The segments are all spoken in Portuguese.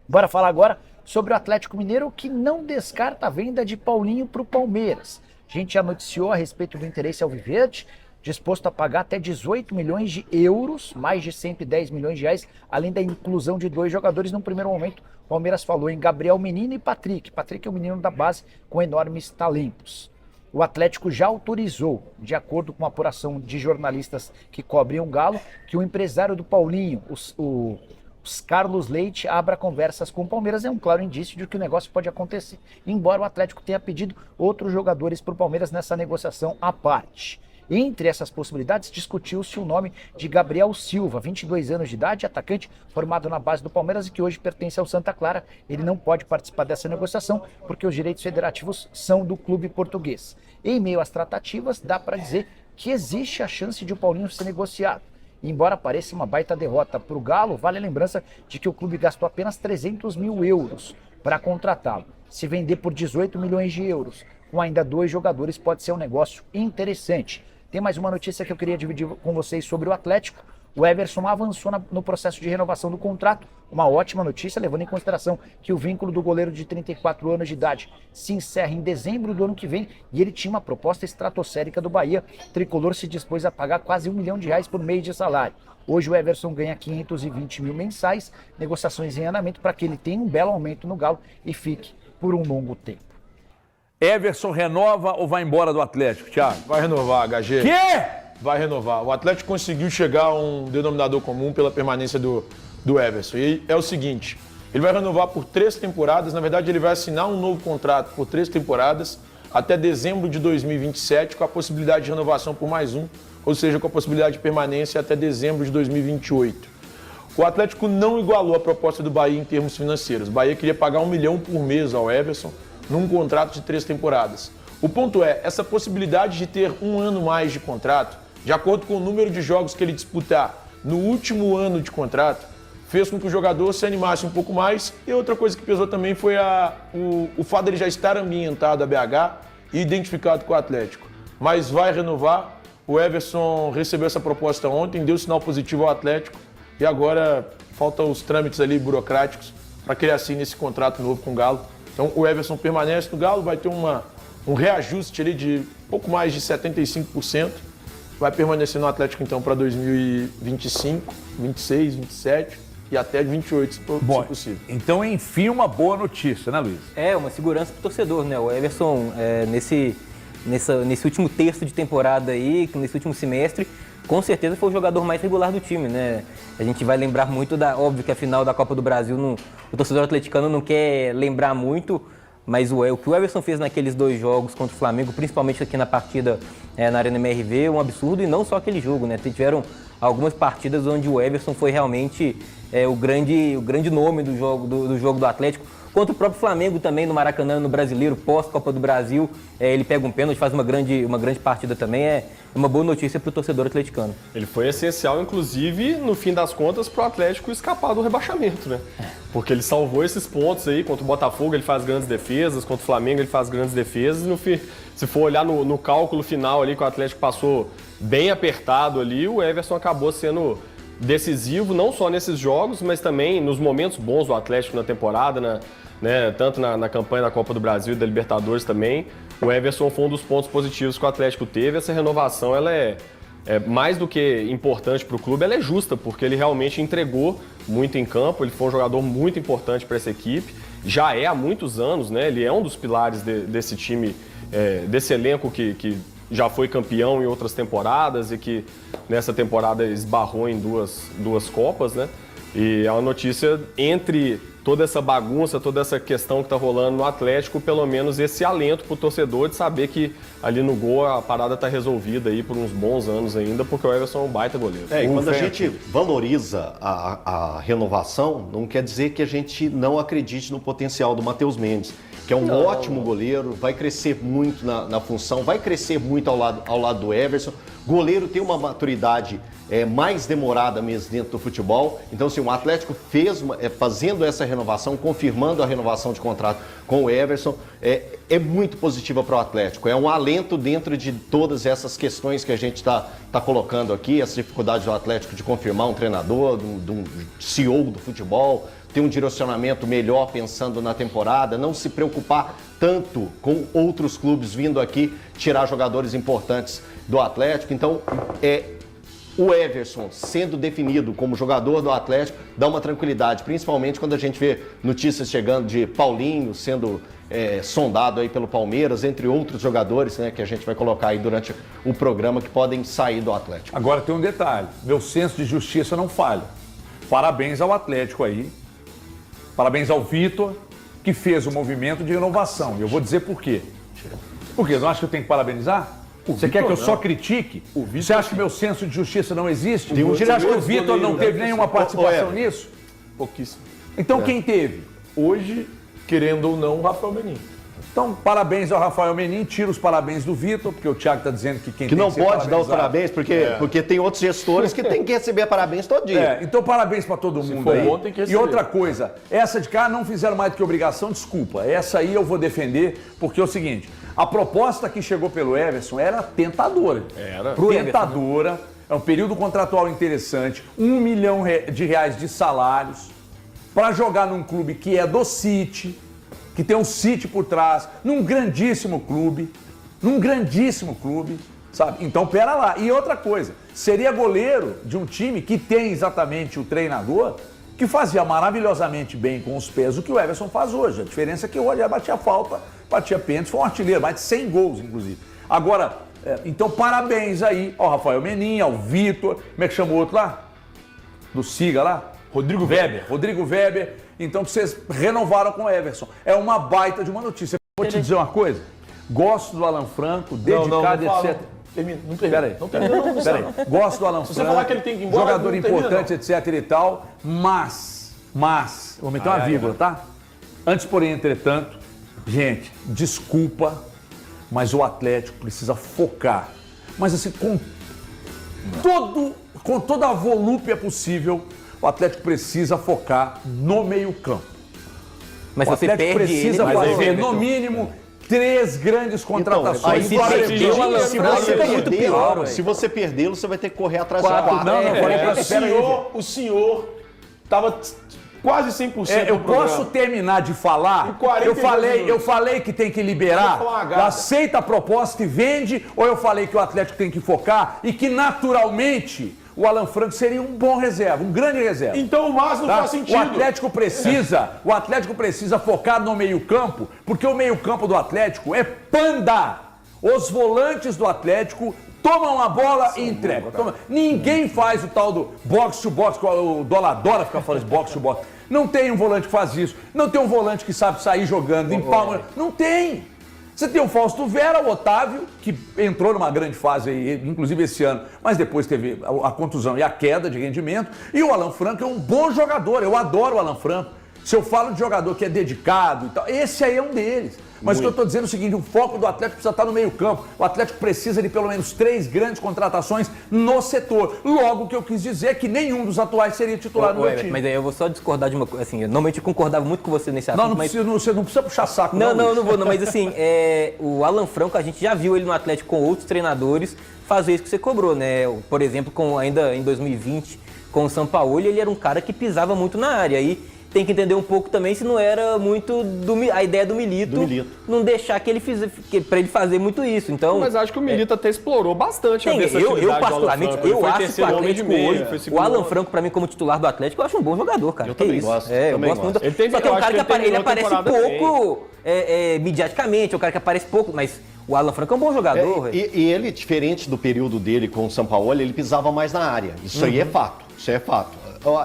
Bora falar agora sobre o Atlético Mineiro, que não descarta a venda de Paulinho para o Palmeiras. A gente já noticiou a respeito do interesse alviverde, disposto a pagar até 18 milhões de euros, mais de 110 milhões de reais, além da inclusão de 2 jogadores. No primeiro momento, o Palmeiras falou em Gabriel Menino e Patrick. Patrick é um menino da base com enormes talentos. O Atlético já autorizou, de acordo com a apuração de jornalistas que cobrem o Galo, que o empresário do Paulinho, os Carlos Leite, abra conversas com o Palmeiras. É um claro indício de que o negócio pode acontecer, embora o Atlético tenha pedido outros jogadores para o Palmeiras nessa negociação à parte. Entre essas possibilidades, discutiu-se o nome de Gabriel Silva, 22 anos de idade, atacante formado na base do Palmeiras e que hoje pertence ao Santa Clara. Ele não pode participar dessa negociação porque os direitos federativos são do clube português. Em meio às tratativas, dá para dizer que existe a chance de o Paulinho ser negociado. Embora pareça uma baita derrota para o Galo, vale a lembrança de que o clube gastou apenas 300 mil euros para contratá-lo. Se vender por 18 milhões de euros, com ainda 2 jogadores, pode ser um negócio interessante. Tem mais uma notícia que eu queria dividir com vocês sobre o Atlético. O Everson avançou no processo de renovação do contrato. Uma ótima notícia, levando em consideração que o vínculo do goleiro de 34 anos de idade se encerra em dezembro do ano que vem e ele tinha uma proposta estratosférica do Bahia. O tricolor se dispôs a pagar quase R$1 milhão por mês de salário. Hoje o Everson ganha 520 mil mensais, negociações em andamento para que ele tenha um belo aumento no Galo e fique por um longo tempo. Everson renova ou vai embora do Atlético, Thiago? Vai renovar, HG. Quê? Vai renovar. O Atlético conseguiu chegar a um denominador comum pela permanência do Everson. E é o seguinte, ele vai renovar por 3 temporadas, na verdade ele vai assinar um novo contrato por 3 temporadas até dezembro de 2027, com a possibilidade de renovação por mais um, ou seja, com a possibilidade de permanência até dezembro de 2028. O Atlético não igualou a proposta do Bahia em termos financeiros. O Bahia queria pagar R$1 milhão por mês ao Everson num contrato de 3 temporadas. O ponto é, essa possibilidade de ter um ano mais de contrato, de acordo com o número de jogos que ele disputar no último ano de contrato, fez com que o jogador se animasse um pouco mais. E outra coisa que pesou também foi o fato dele já estar ambientado a BH e identificado com o Atlético. Mas vai renovar. O Everson recebeu essa proposta ontem, deu sinal positivo ao Atlético e agora faltam os trâmites ali burocráticos para que ele assine esse contrato novo com o Galo. Então o Everson permanece no Galo, vai ter um reajuste ali de pouco mais de 75%. Vai permanecer no Atlético então para 2025, 26, 27 e até 28, se possível. Então, enfim, uma boa notícia, né, Luiz? É, uma segurança pro torcedor, né? O Everson, nesse último terço de temporada aí, nesse último semestre, com certeza foi o jogador mais regular do time, né? A gente vai lembrar muito óbvio que a final da Copa do Brasil, o torcedor atleticano não quer lembrar muito, mas o que o Everson fez naqueles 2 jogos contra o Flamengo, principalmente aqui na partida na Arena MRV, é um absurdo, e não só aquele jogo, né? Tiveram algumas partidas onde o Everson foi realmente o grande nome do jogo do Atlético. Contra o próprio Flamengo também, no Maracanã, no Brasileiro, pós-Copa do Brasil, ele pega um pênalti, faz uma grande partida também. É uma boa notícia para o torcedor atleticano. Ele foi essencial, inclusive, no fim das contas, para o Atlético escapar do rebaixamento, né? Porque ele salvou esses pontos aí. Contra o Botafogo ele faz grandes defesas, contra o Flamengo ele faz grandes defesas. E no fim, se for olhar no cálculo final ali, que o Atlético passou bem apertado ali, o Everson acabou sendo decisivo, não só nesses jogos, mas também nos momentos bons do Atlético na temporada, tanto na campanha da Copa do Brasil e da Libertadores também. O Everson foi um dos pontos positivos que o Atlético teve. Essa renovação ela é mais do que importante para o clube, ela é justa, porque ele realmente entregou muito em campo, ele foi um jogador muito importante para essa equipe, já é há muitos anos, né? Ele é um dos pilares desse time, desse elenco que já foi campeão em outras temporadas e que nessa temporada esbarrou em duas Copas, né? E é uma notícia entre toda essa bagunça, toda essa questão que está rolando no Atlético, pelo menos esse alento para o torcedor de saber que ali no gol a parada está resolvida aí por uns bons anos ainda, porque o Everson é um baita goleiro. E quando a gente valoriza a renovação, não quer dizer que a gente não acredite no potencial do Matheus Mendes, que é um ótimo goleiro, vai crescer muito na função, vai crescer muito ao lado do Everson. Goleiro tem uma maturidade mais demorada mesmo dentro do futebol. Então, assim, o Atlético fazendo essa renovação, confirmando a renovação de contrato com o Everson, é muito positiva para o Atlético. É um alento dentro de todas essas questões que a gente está colocando aqui, essa dificuldade do Atlético de confirmar um treinador, de um CEO do futebol, ter um direcionamento melhor pensando na temporada, não se preocupar tanto com outros clubes vindo aqui tirar jogadores importantes do Atlético. Então, o Everson sendo definido como jogador do Atlético dá uma tranquilidade, principalmente quando a gente vê notícias chegando de Paulinho sendo sondado aí pelo Palmeiras, entre outros jogadores, né, que a gente vai colocar aí durante o programa que podem sair do Atlético. Agora tem um detalhe, meu senso de justiça não falha. Parabéns ao Atlético aí, parabéns ao Vitor, que fez o movimento de renovação. E eu vou dizer por quê. Por quê? Não acha que eu tenho que parabenizar? Você quer que eu só critique? Você acha que meu senso de justiça não existe? Você acha que o Vitor não teve nenhuma participação nisso? Pouquíssimo. Então quem teve? Hoje, querendo ou não, o Rafael Menin. Então, parabéns ao Rafael Menin, tira os parabéns do Vitor, porque o Thiago está dizendo que quem Que tem não que ser pode dar os parabenizado- parabéns, porque tem outros gestores que têm que receber parabéns todo dia. Então parabéns pra todo mundo for aí. bom, tem que E receber. outra coisa, essa de cá não fizeram mais do que obrigação, desculpa. Essa aí eu vou defender, porque é o seguinte, a proposta que chegou pelo Everson era tentadora. Era. Tentadora, é um período contratual interessante, R$ 1 milhão de salários, para jogar num clube que é do City, que tem um City por trás, num grandíssimo clube, sabe? Então, pera lá. E outra coisa, seria goleiro de um time que tem exatamente o treinador que fazia maravilhosamente bem com os pés o que o Everson faz hoje. A diferença é que hoje batia falta, batia pênalti, foi um artilheiro, mais de 100 gols, inclusive. Agora, então parabéns aí ao Rafael Menin, ao Vitor, como é que chama o outro lá? Do Siga lá? Rodrigo Weber. Então vocês renovaram com o Everson. É uma baita de uma notícia. Vou te dizer uma coisa. Gosto do Alan Franco, dedicado, etc. Não termina. Peraí. Gosto do Alan você Franco, falar que ele tem que ir embora, jogador não termina, importante, etc e tal, mas, vou meter uma vírgula, tá? Antes, porém, entretanto, gente, desculpa, mas o Atlético precisa focar. Mas assim, com toda a volúpia possível, o Atlético precisa focar no meio-campo. Mas O se você Atlético perde precisa ele, fazer, no mínimo, 3 grandes contratações. Aí se para perder o Alan Franco, fica muito pior, velho. se você perdê-lo, você vai ter que correr atrás de Quatro, quatro. Não, peraí, O senhor estava quase 100% eu no programa. posso terminar de falar? Em 42 Eu falei que tem que liberar, Vou falar uma gata. aceita a proposta e vende, ou eu falei que o Atlético tem que focar e que naturalmente o Alan Franco seria um bom reserva, um grande reserva. Então o Márcio não Tá? faz sentido. O Atlético precisa focar no meio-campo, porque o meio-campo do Atlético é panda. Os volantes do Atlético tomam a bola e entregam. Ninguém faz o tal do box to box, o Dólar adora ficar falando de box to box. Não tem um volante que faz isso. Não tem um volante que sabe sair jogando em palma. Não tem. Você tem o Fausto Vera, o Otávio, que entrou numa grande fase aí, inclusive esse ano, mas depois teve a contusão e a queda de rendimento. E o Alan Franco é um bom jogador, eu adoro o Alan Franco. Se eu falo de jogador que é dedicado e tal, esse aí é um deles. Mas o que eu estou dizendo é o seguinte, o foco do Atlético precisa estar no meio campo. O Atlético precisa de pelo menos 3 grandes contratações no setor. Logo, o que eu quis dizer é que nenhum dos atuais seria titular no meu time. Mas aí eu vou só discordar de uma coisa, assim, eu normalmente concordava muito com você nesse assunto, Não, mas... você não precisa puxar saco. Não Luiz. vou, não, mas assim, o Alan Franco, a gente já viu ele no Atlético com outros treinadores fazer isso que você cobrou, né? Por exemplo, ainda em 2020, com o Sampaoli, ele era um cara que pisava muito na área. Aí tem que entender um pouco também se não era muito a ideia do Milito, não deixar que ele para ele fazer muito isso. Então, Mas acho que o Milito até explorou bastante a versatilidade eu do Alan particularmente, Franco. Ele eu foi acho que o terceiro homem de Atlético meia, hoje, foi o segundo Alan homem. Franco, pra mim, como titular do Atlético, eu acho um bom jogador, cara. Eu Que também isso? gosto, Eu também gosto muito. gosto. Ele tem- Só que é eu um acho cara que que ele terminou a aparece temporada pouco mediaticamente, é um cara que aparece pouco, mas o Alan Franco é um bom jogador, velho. E ele, diferente do período dele com o Sampaoli, ele pisava mais na área. Isso aí é fato. Isso é fato.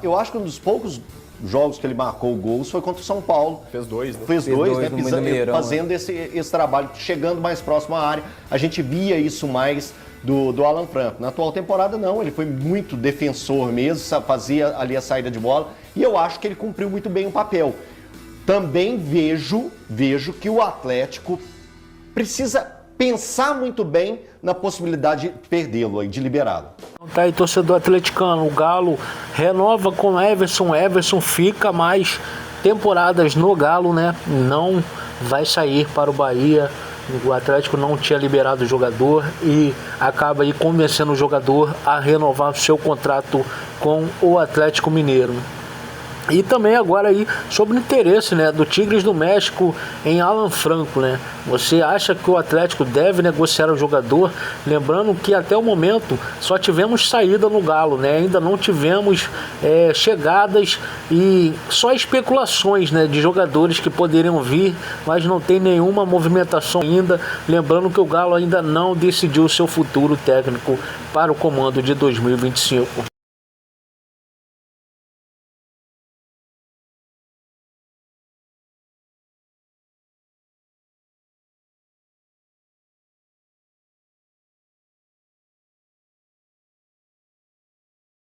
Eu acho que um dos poucos jogos que ele marcou gols foi contra o São Paulo. Fez 2, né? Fez dois, dois né? no Mineirão, Fazendo esse trabalho, chegando mais próximo à área. A gente via isso mais do Alan Franco. Na atual temporada, não. Ele foi muito defensor mesmo, fazia ali a saída de bola. E eu acho que ele cumpriu muito bem o papel. Também vejo que o Atlético precisa pensar muito bem na possibilidade de perdê-lo aí, de liberá-lo. Tá aí, torcedor atleticano, o Galo renova com Everson, Everson fica mais temporadas no Galo, né? Não vai sair para o Bahia. O Atlético não tinha liberado o jogador e acaba aí convencendo o jogador a renovar o seu contrato com o Atlético Mineiro. E também agora aí sobre o interesse, né, do Tigres do México em Alan Franco, né? Você acha que o Atlético deve negociar o jogador? Lembrando que até o momento só tivemos saída no Galo, né? Ainda não tivemos chegadas e só especulações, né, de jogadores que poderiam vir, mas não tem nenhuma movimentação ainda. Lembrando que o Galo ainda não decidiu o seu futuro técnico para o comando de 2025.